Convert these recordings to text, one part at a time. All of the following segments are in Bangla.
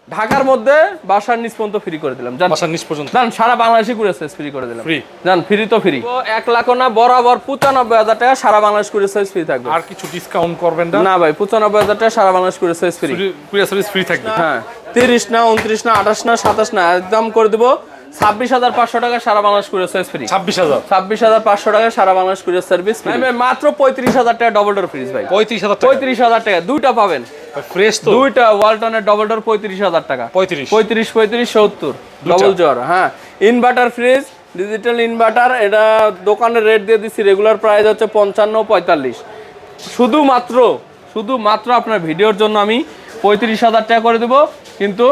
ঢাকার মধ্যে বাসার নিচ পর্যন্ত ফ্রি করে দিলাম। বাসার নিচ পর্যন্ত জান সারা বাংলাদেশে ঘুরে ফ্রি করে দিলাম। ফ্রি জান ফ্রি তো ফ্রি। 1 লাখ না বরাবর 95,000 টাকা সারা বাংলাদেশ ঘুরে ফ্রি থাকবে। আর কিছু ডিসকাউন্ট করবেন না? না ভাই 95,000 টাকা সারা বাংলাদেশ ঘুরে ফ্রি। কুরিয়ার সার্ভিস ফ্রি থাকবে। হ্যাঁ 30 না 29 না 28 না 27 না একদম করে দেব 26,500 টাকা সারা বাংলাদেশ ঘুরে ফ্রি। 26,500 টাকা সারা বাংলাদেশ ঘুরে সার্ভিস ফ্রি। মাত্র 35,000 টাকা ডবল ডোর ফ্রিজ ভাই। 35,000 টাকা দুইটা পাবেন ফ্রেশ তো। দুইটা ওয়ালটনের ডবল ডোর 35,000 টাকা। 35 70 ডবল জোর। হ্যাঁ ইনভার্টার ফ্রিজ ডিজিটাল ইনভার্টার, এটা দোকানের রেট দিয়ে দিচ্ছি রেগুলার প্রাইস হচ্ছে 55-45। শুধুমাত্র আপনার ভিডিওর জন্য আমি 35,000 টাকা করে দেব, কিন্তু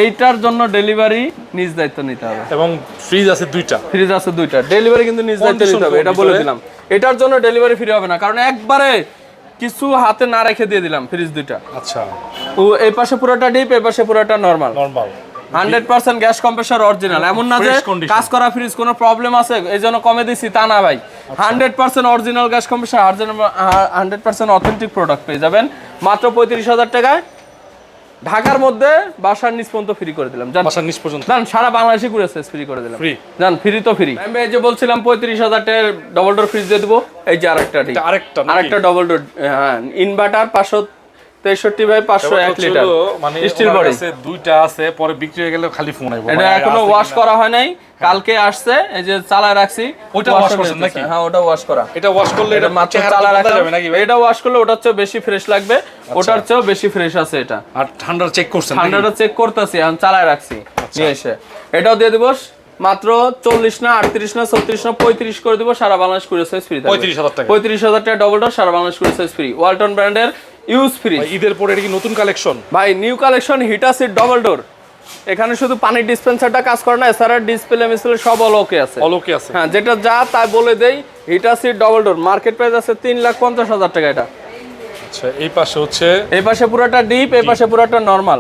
এইটার জন্য ডেলিভারি নিজ দায়িত্ব নিতে হবে। এবং ফ্রিজ আছে দুইটা, ডেলিভারি কিন্তু নিজ দায়িত্ব নিতে হবে, এটা বলে দিলাম। এটার জন্য ডেলিভারি ফ্রি হবে না, কারণ একবারে কিছু হাতে না রেখে দিয়ে দিলাম ফ্রিজ দুইটা। আচ্ছা ও এই পাশে পুরোটা ডিপ, এই পাশে পুরোটা নরমাল। 100% গ্যাস কম্প্রেসর অরিজিনাল, এমন না যে কাজ করা ফ্রিজ কোনো প্রবলেম আছে এই জন্য কমে দিছি, তা না ভাই। 100% original gas compressor, 100% authentic product পেয়ে যাবেন মাত্র 35,000 টাকায়। ঢাকার মধ্যে বাসার নিচ পর্যন্ত ফ্রি করে দিলাম। বাসার নিচ পর্যন্ত জান সারা বাংলাদেশে ঘুরে ফ্রি করে দিলাম। জান ফ্রি তো ফ্রি। আমি এই যে বলছিলাম 35,000 টাকার ডবল ডোর ফ্রিজ দিয়ে দেবো। এই যে আরেকটা ডবল ডোর ইনভার্টার 563/501 লিটার মানে স্টিল বডি দুইটা আছে, পরে বিক্রি হয়ে গেলে খালি ফোন আইবো। এটা এখনো ওয়াশ করা হয় নাই, কালকে আসছে, এই যে চালায় রাখছি। ওটা ওয়াশ করছেন নাকি? হ্যাঁ ওটা ওয়াশ করা। এটা ওয়াশ করলে এটা মাত্র চালায় রাখা যাবে নাকি? এটা ওয়াশ করলে ওটার চেয়ে বেশি ফ্রেশ লাগবে, ওটার চেয়েও বেশি ফ্রেশ আছে এটা। আর ঠান্ডা চেক করছেন? ঠান্ডাটা চেক করতেছি, এখন চালায় রাখছি নিয়ে এসে। এটাও দিয়ে দিব মাত্র 40 না 38 না 36 না 35 করে দিব, সারা বাংলাদেশ কুরিয়ার সার্ভিস ফ্রি থাকবে। 35,000 টাকা ডবল ডোর, সারা Bangladesh courier service free. Walton ব্র্যান্ডের ইউজ ফ্রি। ঈদের পরে এটা কি নতুন কালেকশন? ভাই নিউ কালেকশন, হিটাসিড ডবল ডোর। এখানে শুধু পানির ডিসপেন্সারটা কাজ করে না, এছাড়া ডিসপ্লে মিসপ্লে সব অলোকে আছে। হ্যাঁ যেটা যা তাই বলে দেই। হিটাসিড ডবল ডোর মার্কেট প্রাইস আছে 3,50,000 টাকা এটা। আচ্ছা এই পাশে হচ্ছে, এই পাশে পুরোটা ডিপ, এই পাশে পুরোটা নরমাল,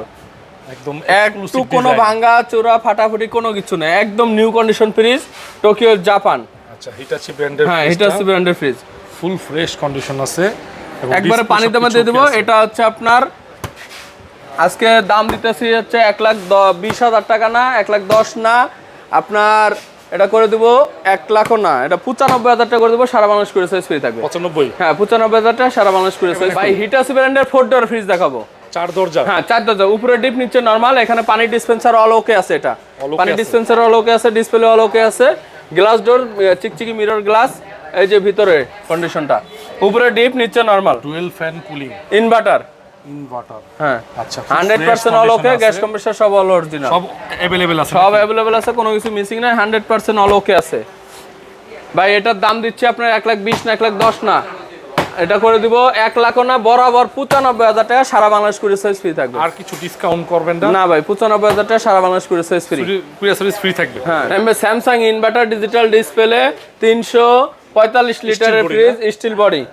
একদম একটু কোনো ভাঙা চোরা ফাটাফাটি কোনো কিছু নেই, একদম new condition fridge, Tokyo Japan. আচ্ছা হিটাচি ব্র্যান্ডের। হ্যাঁ হিটাচি ব্র্যান্ডের ফ্রিজ, ফুল ফ্রেশ কন্ডিশন আছে। একবারে পানিতে দিয়ে দেবো। এটা হচ্ছে আপনার আজকে দাম দিতেছি হচ্ছে 1,20,000 টাকা না, 1,10,000 না, আপনার এটা করে দেবো 1 লাখও না, এটা 95,000 টাকা করে দেবো, সারা বাংলাদেশ করে ফ্রি থাকবে। 95? হ্যাঁ 95,000 টাকা সারা বাংলাদেশ করে। ভাই হিটাচি ব্র্যান্ডের 4 ডোর ফ্রিজ দেখাবো। 4 দরজা? হ্যাঁ 4 দরজা, উপরে ডিপ নিচে নরমাল। এখানে পানি ডিসপেন্সার অল ওকে আছে, এটা পানি ডিসপেন্সার অল ওকে আছে, ডিসপ্লে অল ওকে আছে, গ্লাস ডোর চিকচিকি মিরর গ্লাস। এই যে ভিতরে কন্ডিশনটা, উপরে ডিপ নিচে normal, dual fan cooling, inverter. হ্যাঁ আচ্ছা 100% অল ওকে, গ্যাস কম্প্রেসর সব অল অরিজিনাল, সব अवेलेबल আছে, কোনো কিছু মিসিং নাই, 100% অল ওকে আছে। ভাই এটার দাম দিচ্ছি আপনার 1,20,000 না 1,10,000 না, এটা করে দিব 1 লাখও না, বরাবর 95,000 টাকা সারা বাংলাদেশ কুরিয়ার সার্ভিস ফ্রি থাকবে। আর কিছু ডিসকাউন্ট করবেন না? না ভাই 95,000 টাকা সারা Bangladesh courier service free. Courier service free থাকবে। হ্যাঁ স্যামসাং ইনভার্টার ডিজিটাল ডিসপ্লে 345 লিটারের ফ্রিজ, স্টিল বডি।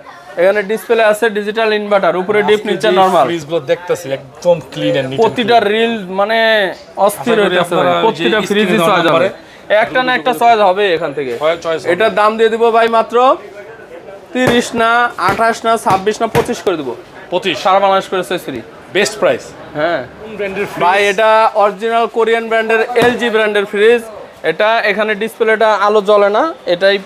এখানে ডিসপ্লে আছে, ডিজিটাল ইনভার্টার, উপরে ডিপ নিচে নরমাল। ফ্রিজগুলো দেখতেছি একদম ক্লিন এন্ড নিট, প্রতিটা রিল মানে অস্থির হয়ে আছে, প্রতিটা ফ্রিজই চয়েস হবে, একটা না একটা চয়েস হবে এখান থেকে। এটার দাম দিয়ে দিব ভাই মাত্র 30 না 28 না 26 না 25 করে দিব। 25 সারা বাংলাদেশ করে ফ্রি, বেস্ট প্রাইস। হ্যাঁ ভাই এটা অরিজিনাল কোরিয়ান ব্র্যান্ডের এলজি ব্র্যান্ডের ফ্রিজ। এটা এখানে ডিসপ্লেটা আলো জ্বলে না, এটাই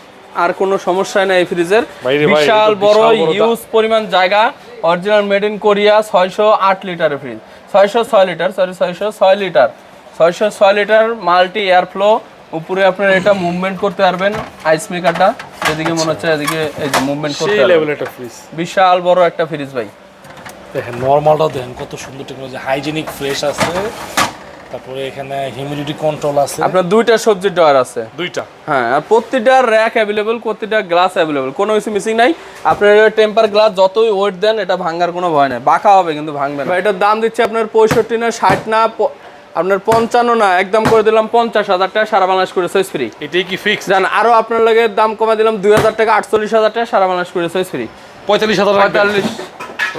আর কোনো সমস্যা নাই এই ফ্রিজের। বিশাল বড় ইউজ পরিমাণ জায়গা, অরিজিনাল মেড ইন কোরিয়া। 608 লিটারের fridge, 606 litre, sorry 606 litre, 606 litre multi air flow. উপরে আপনারা এটা মুভমেন্ট করতে পারবেন, আইস মেকারটা যেদিকে মনে হচ্ছে এদিকে এই যে মুভমেন্ট করতে পারবেন। সেই লেভেলের একটা ফ্রিজ, বিশাল বড় একটা ফ্রিজ ভাই। দেখেন নরমালটাও দেখেন কত সুন্দর টেকনোলজি, হাইজিনিক ফ্রেশ আছে। তারপরে এখানে হিউমিডিটি কন্ট্রোল আছে, আপনার দুইটা সবজির ড্রয়ার আছে, দুইটা। হ্যাঁ আর প্রত্যেকটা র‍্যাক अवेलेबल, প্রত্যেকটা গ্লাস अवेलेबल, কোনো কিছু মিসিং নাই। আপনার টেম্পার গ্লাস যতই ওয়েট দেন এটা ভাঙার কোনো ভয় নাই, বাঁকা হবে কিন্তু ভাঙবে না। এটার দাম দিচ্ছে আপনার 65 না 60 না আপনার 55 না, একদম করে দিলাম 50,000 টাকা সারা বাংলাদেশ করে ফ্রি। এটাই কি ফিক্স? জান আরো আপনার লাগে দাম কমে দিলাম 2,000 টাকা, 48,000 টাকা সারা বাংলাদেশ করে ফ্রি। 45,000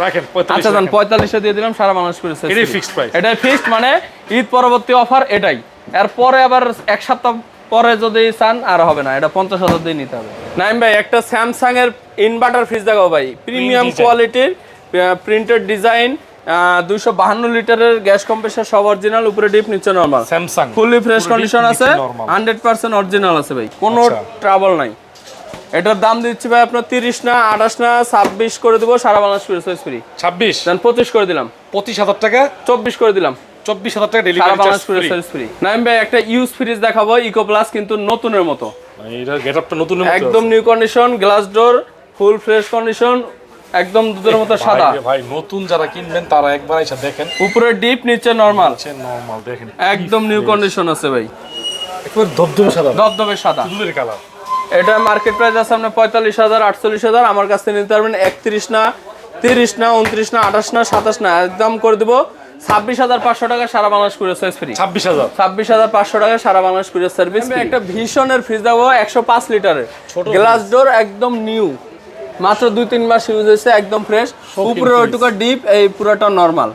রাখেন, 45। আচ্ছা জান 45 দিয়ে দিলাম, সারা বাংলাদেশ করে ফ্রি। এটাই ফিক্সড প্রাইস, এটাই ফিক্সড, মানে ঈদ পরবর্তী অফার এটাই। এরপরে আবার এক সপ্তাহ পরে যদি চান আর হবে না, এটা 50,000 দিয়ে নিতে হবে। নাইম ভাই একটা স্যামসাং এর ইনভার্টার ফ্রিজ দেখাও ভাই, প্রিমিয়াম কোয়ালিটির, প্রিন্টেড ডিজাইন, 252 লিটারের গ্যাস কম্প্রেসার, সব অরিজিনাল, উপরে ডিপ নিচে normal. Samsung fully fresh condition আছে, 100% অরিজিনাল আছে ভাই, কোনো ট্রাবল নাই। এটার দাম দিচ্ছি ভাই আপনার 30 না 28 না 26 করে দেবো, সারা বাংলাদেশ কুরিয়ার ফ্রি। 26 দেন 25 করে দিলাম, 25,000 টাকা, 24 করে দিলাম, 24,000 টাকা সারা delivery Bangladesh charge courier free. Naim ভাই একটা ইউজ ফ্রিজ দেখাবো, ইকো প্লাস, কিন্তু নতুনের মতো, এটা গেটআপটা নতুন একদম new condition, glass door, full fresh condition, একদম দুধের মতো সাদা। ভাই নতুন যারা কিনবেন তারা একবার এসে দেখেন, উপরে ডিপ নিচে নরমাল, নরমাল দেখেন, একদম নিউ কন্ডিশন আছে ভাই, একবার ধবধবে সাদা, ধবধবে সাদা দুধের কালার। এটা মার্কেট প্রাইস আছে আপনার 45,000 48,000, আমার কাছ থেকে নিতে পারবেন 31 না 30 না 29 না 28 না 27 না, একদম করে দেবো 26,500 টাকা, সারা বাংলাদেশ কুরিয়ার সার্ভিস ফ্রি। 26,500 টাকা, সারা বাংলাদেশ কুরিয়ার সার্ভিস। একটা ভীষণের ফ্রিজ দেবো 105 লিটারের, গ্লাস ডোর, একদম নিউ, মাত্র 2-3 মাস ইউজ হয়েছে, একদম ফ্রেশ, উপরে ওইটুকু ডিপ, এই পুরোটা নরমাল,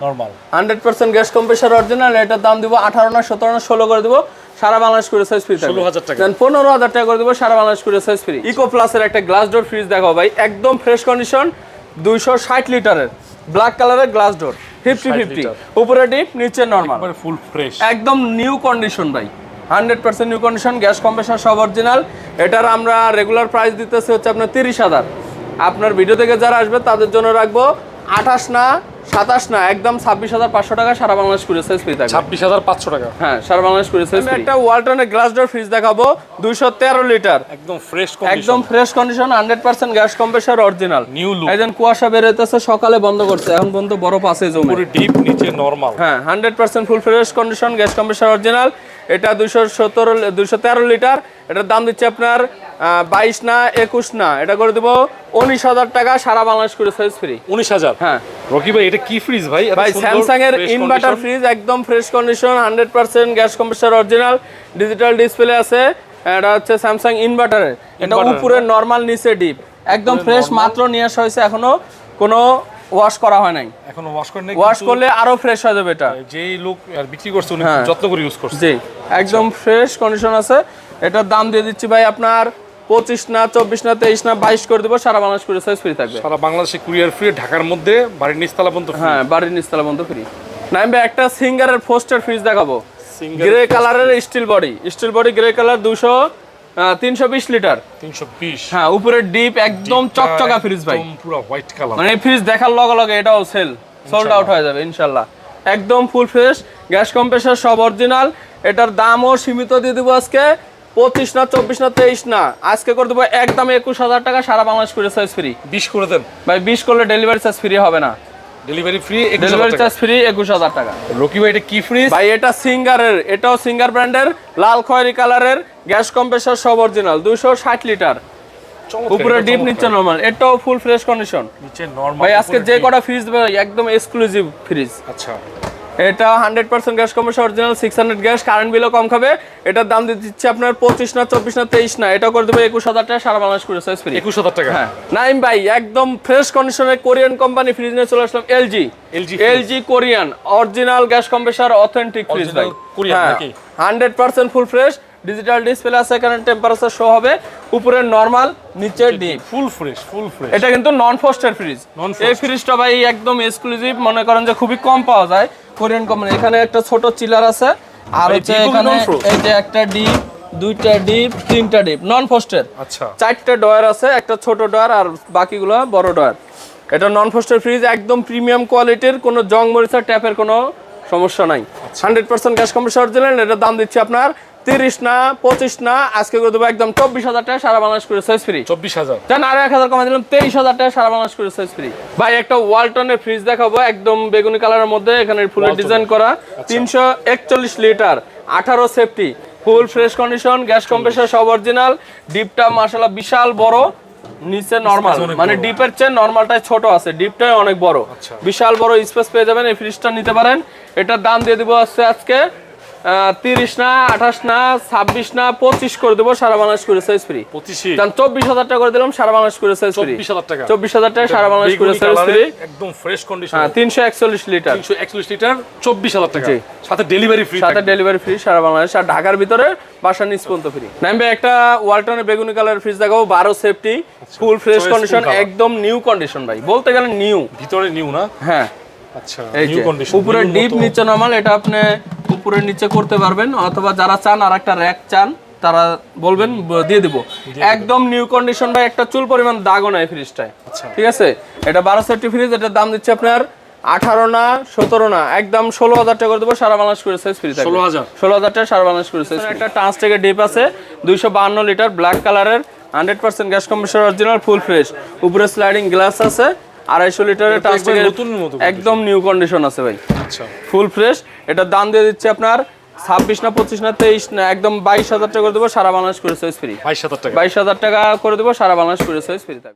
100% গ্যাস কম্প্রেসার অরিজিনাল। এটার দাম দিব 18 না 17 না 16 করে দিব, সারা বাংলাদেশ কুরিয়ার সার্ভিস ফ্রি থাকবে। 16,000 টাকা, দেন 15,000 টাকা করে দিব, সারা Bangladesh courier service free. Eco প্লাসের একটা গ্লাস ডোর ফ্রিজ দেখাও ভাই, একদম ফ্রেশ কন্ডিশন, 260 লিটারের, ব্ল্যাক কালারের গ্লাস ডোর, 50-50, উপরে ডিপ নিচে নরমাল, ফুল ফ্রেশ, একদম নিউ কন্ডিশন ভাই, 100% নিউ কন্ডিশন, গ্যাস কম্প্রেসার সব অরিজিনাল। এটার আমরা রেগুলার প্রাইস দিতেছি হচ্ছে আপনার 30,000। আপনার ভিডিও থেকে যারা আসবে তাদের জন্য রাখবো 28 না 27 না, একদম 26,500 টাকা, সারা বাংলাদেশ কুরিয়ার সার্ভিস ফ্রি থাকবে। 26,500 টাকা, হ্যাঁ, সারা বাংলাদেশ কুরিয়ার সার্ভিস ফ্রি। একটা ওয়ালটনের গ্লাস ডোর ফ্রিজ দেখাবো, 213 লিটার, একদম ফ্রেশ কন্ডিশন, একদম fresh condition, 100% gas compressor original, new look. একদম কুয়াশা বের হইতেছে, সকালে বন্ধ করছে, এখন পর্যন্ত বরফ আছে জমে, পুরো ডিপ নিচে নরমাল। হ্যাঁ, 100% ফুল fresh condition, gas compressor original. এটা 213 লিটার, এটার দাম দিচ্ছে আপনার 22 না 21 না, এটা করে দেবো 19,000 টাকা, সারা বাংলাদেশ কুরিয়ার সার্ভিস ফ্রি। 19,000? হ্যাঁ রকি ভাই এটা কি ফ্রিজ ভাই? ভাই স্যামসাং এর ইনভার্টার ফ্রিজ, একদম fresh condition, 100% gas compressor original, digital display আছে। এটা হচ্ছে স্যামসাং ইনভার্টারের, এটা উপরে নরমাল, নিচে ডিপ, একদম ফ্রেশ, মাত্র নিয়ে আসা হয়েছে, এখনো কোনো ওয়াশ করা হয় নাই, এখনো ওয়াশ করে নাই, ওয়াশ করলে আরো ফ্রেশ হয়ে যাবে। এটা যেই লোক আর বিক্রি করছে উনি যত্ন করে ইউজ করছে, জি, একদম ফ্রেশ কন্ডিশন আছে। এটার দাম দিয়ে দিচ্ছি ভাই আপনার 25 না 24 না 23 না 22 করে দেবো, সারা বাংলাদেশ কুরিয়ার সার্ভিস ফ্রি থাকবে। সারা বাংলাদেশে কুরিয়ার ফ্রি, ঢাকার মধ্যে বাড়ির নিচতলা পর্যন্ত ফ্রি। হ্যাঁ, বাড়ির নিচতলা পর্যন্ত ফ্রি। নাইম ভাই একটা সিঙ্গারের ফোস্টার ফ্রিজ দেখাবো, গ্রে কালারের steel body grey colour, 320 litre, 320। হ্যাঁ, উপরে ডিপ, একদম চকচকা ফ্রিজ ভাই, পুরো হোয়াইট কালার, মানে এই ফ্রিজ দেখার লগে লগে এটাও সোল্ড আউট হয়ে যাবে ইনশাআল্লাহ। একদম ফুল ফ্রেশ, গ্যাস কম্প্রেসার সব অরিজিনাল। এটার দামও সীমিত দিয়ে দেবো আজকে 25 না 24 না 23 না, আজকে করে দেবো একদম 21,000 টাকা, সারা বাংলাদেশ কুরিয়ার সার্ভিস ফ্রি। 20 করে দেন ভাই, 20 করলে ডেলিভারি চার্জ ফ্রি হবে না, delivery free, delivery charge free 21,000 টাকা। রকি ভাই এটা কি ফ্রিজ ভাই? এটা সিঙ্গারের, এটাও সিঙ্গার ব্র্যান্ডের, লাল খয়েরি কালারের, গ্যাস কম্প্রেসার সব অরিজিনাল, 260 লিটার, উপরে ডিপ নিচে নরমাল, এটাও ফুল ফ্রেশ কন্ডিশন, নিচে নরমাল। ভাই আজকে যে কটা ফ্রিজ ভাই একদম এক্সক্লুসিভ ফ্রিজ। আচ্ছা, এটা 100% gas compressor original, 600 gas, current বিলও কম খাবে। এটার দাম দিচ্ছে আপনার 25 না 24 না 23 না, এটা করে দেবো 21,000 টাকা, সারা বাংলাদেশ কুরিয়ার সার্ভিস ফ্রি। 21,000 টাকা। হ্যাঁ নাইম ভাই, একদম ফ্রেশ কন্ডিশনের কোরিয়ান কোম্পানি ফ্রিজ নিয়ে চলে আসলাম, LG Korean original gas compressor authentic fridge ভাই, কোরিয়ান নাকি? 100% ফুল ফ্রেশ, ডিজিটাল ডিসপ্লে আছে, এখানে টেম্পারেচার শো হবে, উপরে নরমাল, নিচে deep, full fresh, full fresh. এটা কিন্তু নন ফ্রস্টের ফ্রিজ। এই ফ্রিজটা ভাই একদম এক্সক্লুসিভ, মনে করেন যে খুবই কম পাওয়া যায় কোরিয়ান কোম্পানি। এখানে একটা ছোট চিলার আছে, আর হচ্ছে এখানে এই যে একটা ডিপ, দুইটা ডিপ, তিনটা ডিপ, নন ফ্রস্টের। আচ্ছা, 4টা ডয়ার আছে, একটা ছোট ডয়ার আর বাকিগুলো বড় ডয়ার। এটা নন ফ্রস্টের ফ্রিজ, একদম প্রিমিয়াম কোয়ালিটির, কোনো জং মরিচা ট্যাপের কোনো সমস্যা নাই, 100% গ্যাস কম্প্রেসার অরিজিনাল। এটার দাম দিচ্ছি আপনার 30 না 25 না, আজকে করে দেবো একদম 24,000 টাকা, সারা বাংলাদেশ কুরিয়ার সার্ভিস ফ্রি। 24,000 জান, আরো 1,000 কমাই দিলাম, 23,000 টাকা, সারা বাংলাদেশ কুরিয়ার সার্ভিস ফ্রি। ভাই একটা ওয়ালটনের ফ্রিজ দেখাবো, একদম বেগুনি কালারের মধ্যে, এখানে ফুলের ডিজাইন করা, 341 লিটার, 18 সেফটি, ফুল ফ্রেশ কন্ডিশন, গ্যাস কম্প্রেসার সব অরিজিনাল, ডিপটা মাশাআল্লাহ বিশাল বড়, নিচে নরমাল, মানে ডিপের চেয়ে নরমালটাই ছোট আছে, ডিপটাই অনেক বড়, বিশাল বড় স্পেস পেয়ে যাবেন। এই ফ্রিজটা নিতে পারেন। এটার দাম দিয়ে দিব আজকে 30 না 28 না 26 না 25 করে দেবো, সারা বাংলাদেশ কুরিয়ার সার্ভিস ফ্রি। 24,000 টাকা করে দিলাম, সারা বাংলাদেশ কুরিয়ার সার্ভিস ফ্রি। 24,000 টাকা, সারা বাংলাদেশ কুরিয়ার সার্ভিস ফ্রি, একদম ফ্রেশ কন্ডিশন। 341 লিটার, 341 লিটার, 24,000 টাকা, সাথে ডেলিভারি ফ্রি, সাথে ডেলিভারি ফ্রি, সারা বাংলাদেশ, আর ঢাকার ভিতরে বাসা নিচ পর্যন্ত ফ্রি। নাইম ভাই একটা ওয়ালটনের বেগুনি কালারের ফ্রিজ দেখাবো, 12 সেফটি, ফুল ফ্রেশ কন্ডিশন, একদম নিউ কন্ডিশন ভাই, বলতে গেলে নিউ, ভিতরে নিউ না? হ্যাঁ আচ্ছা এই নিউ যে কন্ডিশন উপরে ডিপ নিচে নরমাল, এটা আপনি উপরে নিচে করতে পারবেন, অথবা যারা চান আর একটা র‍্যাক চান তারা বলবেন দিয়ে দিব। একদম নিউ কন্ডিশন ভাই, একটা চুল পরিমাণ দাগও নাই ফ্রিজটায়। আচ্ছা ঠিক আছে, এটা 12 সেফটি ফ্রিজ, এটার দাম দিচ্ছে আপনার 18 না 17 না, একদম 16,000 টাকা করে দেবো, সারা বাংলাদেশ করে সাইজ ফ্রি থাকবে। 16,000 টাকা সারা বাংলাদেশ করে সাইজ। একটা টান্স থেকে ডিপ আছে 252 লিটার ব্ল্যাক কালারের, 100% gas compressor original, full fresh, উপরে স্লাইডিং গ্লাস আছে, 250 লিটারের টান্স থেকে একদম নিউ কন্ডিশন আছে ভাই। আচ্ছা ফুল ফ্রেশ। এটার দাম দিয়ে দিচ্ছে আপনার 26 না 25 না 23 না, একদম 22,000 টাকা করে দেবো, সারা বাংলাদেশ করে সাইজ ফ্রি। 22,000 টাকা 22,000 টাকা করে দেবো, সারা বাংলাদেশ করে সাইজ ফ্রি থাকবে।